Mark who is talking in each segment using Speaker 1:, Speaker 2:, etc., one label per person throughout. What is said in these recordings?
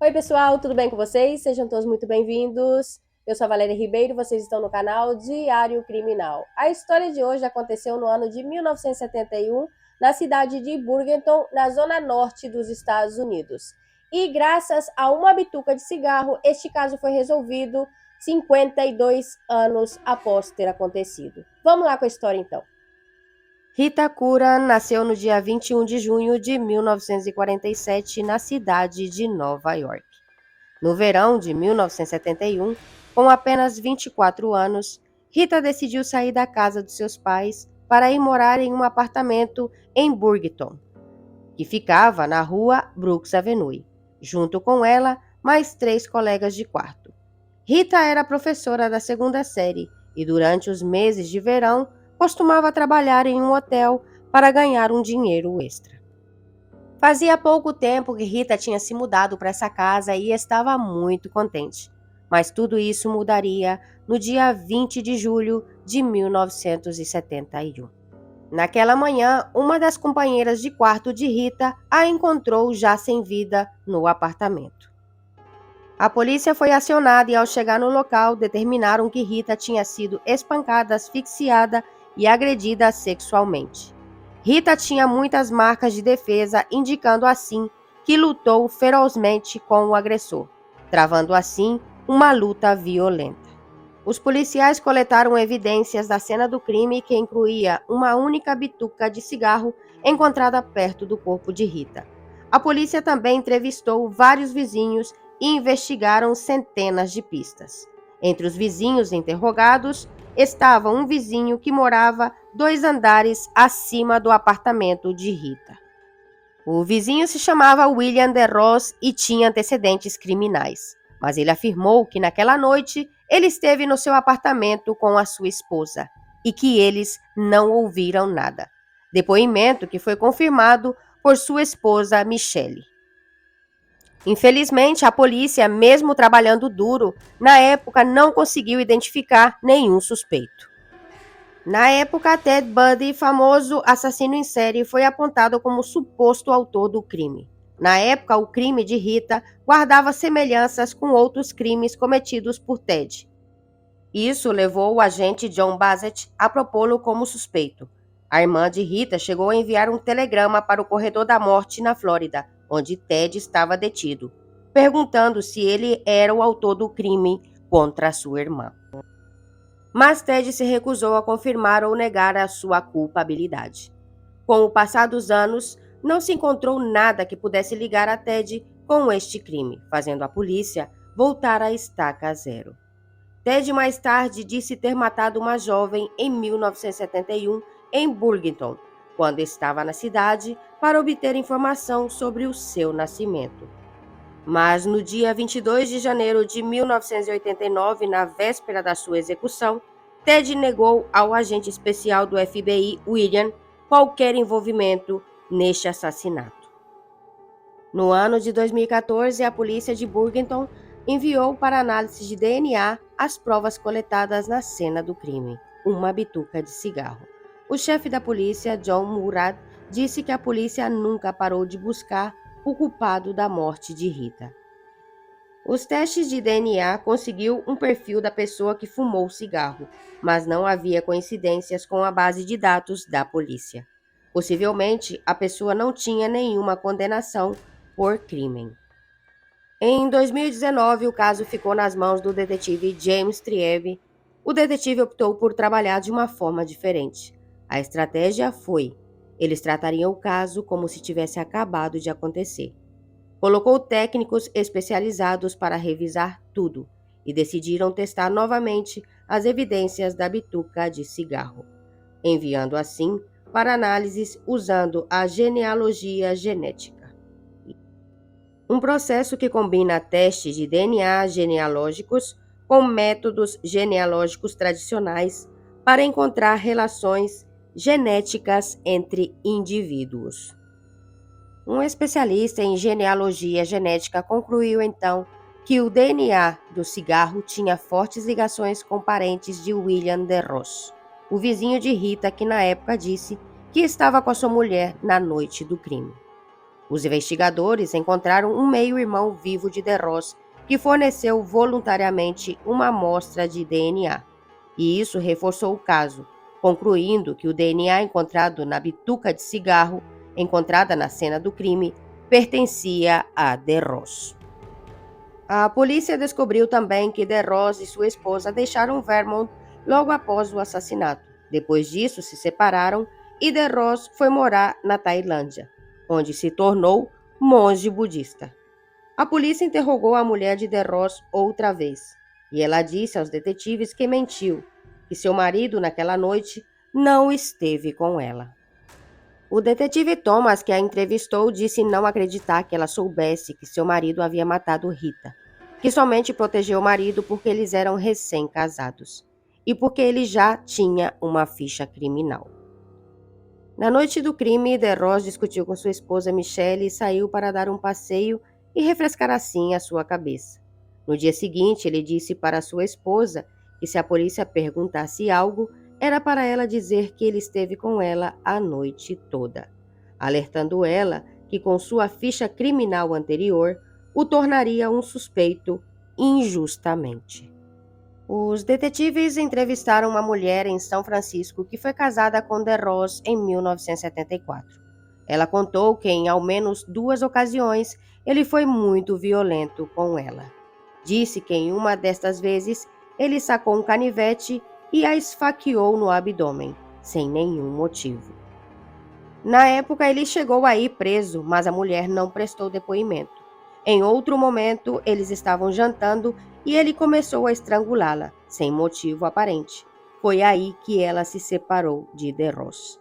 Speaker 1: Oi, pessoal, tudo bem com vocês? Sejam todos muito bem-vindos. Eu sou a Valéria Ribeiro e vocês estão no canal Diário Criminal. A história de hoje aconteceu no ano de 1971, na cidade de Burlington, na zona norte dos Estados Unidos. E graças a uma bituca de cigarro, este caso foi resolvido 52 anos após ter acontecido. Vamos lá com a história então. Rita Cura nasceu no dia 21 de junho de 1947 na cidade de Nova York. No verão de 1971, com apenas 24 anos, Rita decidiu sair da casa dos seus pais para ir morar em um apartamento em Burlington, que ficava na rua Brooks Avenue, junto com ela, mais 3 colegas de quarto. Rita era professora da segunda série e, durante os meses de verão, costumava trabalhar em um hotel para ganhar um dinheiro extra. Fazia pouco tempo que Rita tinha se mudado para essa casa e estava muito contente. Mas tudo isso mudaria no dia 20 de julho de 1971. Naquela manhã, uma das companheiras de quarto de Rita a encontrou já sem vida no apartamento. A polícia foi acionada e, ao chegar no local, determinaram que Rita tinha sido espancada, asfixiada e agredida sexualmente. Rita tinha muitas marcas de defesa, indicando assim que lutou ferozmente com o agressor, travando assim uma luta violenta. Os policiais coletaram evidências da cena do crime, que incluía uma única bituca de cigarro encontrada perto do corpo de Rita. A polícia também entrevistou vários vizinhos e investigaram centenas de pistas. Entre os vizinhos interrogados estava um vizinho que morava 2 andares acima do apartamento de Rita. O vizinho se chamava William DeRoss e tinha antecedentes criminais, mas ele afirmou que naquela noite ele esteve no seu apartamento com a sua esposa e que eles não ouviram nada. Depoimento que foi confirmado por sua esposa Michelle. Infelizmente, a polícia, mesmo trabalhando duro, na época não conseguiu identificar nenhum suspeito. Na época, Ted Bundy, famoso assassino em série, foi apontado como suposto autor do crime. Na época, o crime de Rita guardava semelhanças com outros crimes cometidos por Ted. Isso levou o agente John Bassett a propô-lo como suspeito. A irmã de Rita chegou a enviar um telegrama para o corredor da morte na Flórida, onde Ted estava detido, perguntando se ele era o autor do crime contra a sua irmã. Mas Ted se recusou a confirmar ou negar a sua culpabilidade. Com o passar dos anos, não se encontrou nada que pudesse ligar a Ted com este crime, fazendo a polícia voltar à estaca zero. Ted mais tarde disse ter matado uma jovem em 1971 em Burlington, quando estava na cidade para obter informação sobre o seu nascimento. Mas no dia 22 de janeiro de 1989, na véspera da sua execução, Ted negou ao agente especial do FBI, William, qualquer envolvimento neste assassinato. No ano de 2014, a polícia de Burlington enviou para análise de DNA as provas coletadas na cena do crime, uma bituca de cigarro. O chefe da polícia, John Murad, disse que a polícia nunca parou de buscar o culpado da morte de Rita. Os testes de DNA conseguiu um perfil da pessoa que fumou o cigarro, mas não havia coincidências com a base de dados da polícia. Possivelmente, a pessoa não tinha nenhuma condenação por crime. Em 2019, o caso ficou nas mãos do detetive James Triebe. O detetive optou por trabalhar de uma forma diferente. A estratégia foi: eles tratariam o caso como se tivesse acabado de acontecer. Colocou técnicos especializados para revisar tudo e decidiram testar novamente as evidências da bituca de cigarro, enviando assim para análises usando a genealogia genética. Um processo que combina testes de DNA genealógicos com métodos genealógicos tradicionais para encontrar relações genéticas entre indivíduos. Um especialista em genealogia genética concluiu então que o DNA do cigarro tinha fortes ligações com parentes de William DeRoss, o vizinho de Rita, que na época disse que estava com a sua mulher na noite do crime. Os investigadores encontraram um meio-irmão vivo de DeRoss que forneceu voluntariamente uma amostra de DNA, e isso reforçou o caso, concluindo que o DNA encontrado na bituca de cigarro, encontrada na cena do crime, pertencia a DeRoss. A polícia descobriu também que DeRoss e sua esposa deixaram Vermont logo após o assassinato. Depois disso, se separaram e DeRoss foi morar na Tailândia, onde se tornou monge budista. A polícia interrogou a mulher de DeRoss outra vez, e ela disse aos detetives que mentiu, que seu marido naquela noite não esteve com ela. O detetive Thomas, que a entrevistou, disse não acreditar que ela soubesse que seu marido havia matado Rita, que somente protegeu o marido porque eles eram recém-casados e porque ele já tinha uma ficha criminal. Na noite do crime, DeRoss discutiu com sua esposa Michelle e saiu para dar um passeio e refrescar assim a sua cabeça. No dia seguinte, ele disse para sua esposa que se a polícia perguntasse algo, era para ela dizer que ele esteve com ela a noite toda, alertando ela que com sua ficha criminal anterior, o tornaria um suspeito injustamente. Os detetives entrevistaram uma mulher em São Francisco que foi casada com DeRoss em 1974. Ela contou que em ao menos 2 ocasiões ele foi muito violento com ela. Disse que em uma destas vezes ele sacou um canivete e a esfaqueou no abdômen, sem nenhum motivo. Na época, ele chegou a ir preso, mas a mulher não prestou depoimento. Em outro momento, eles estavam jantando e ele começou a estrangulá-la, sem motivo aparente. Foi aí que ela se separou de DeRoss.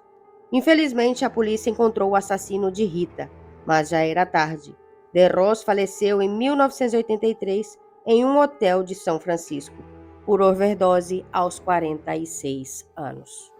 Speaker 1: Infelizmente, a polícia encontrou o assassino de Rita, mas já era tarde. DeRoss faleceu em 1983 em um hotel de São Francisco, por overdose aos 46 anos.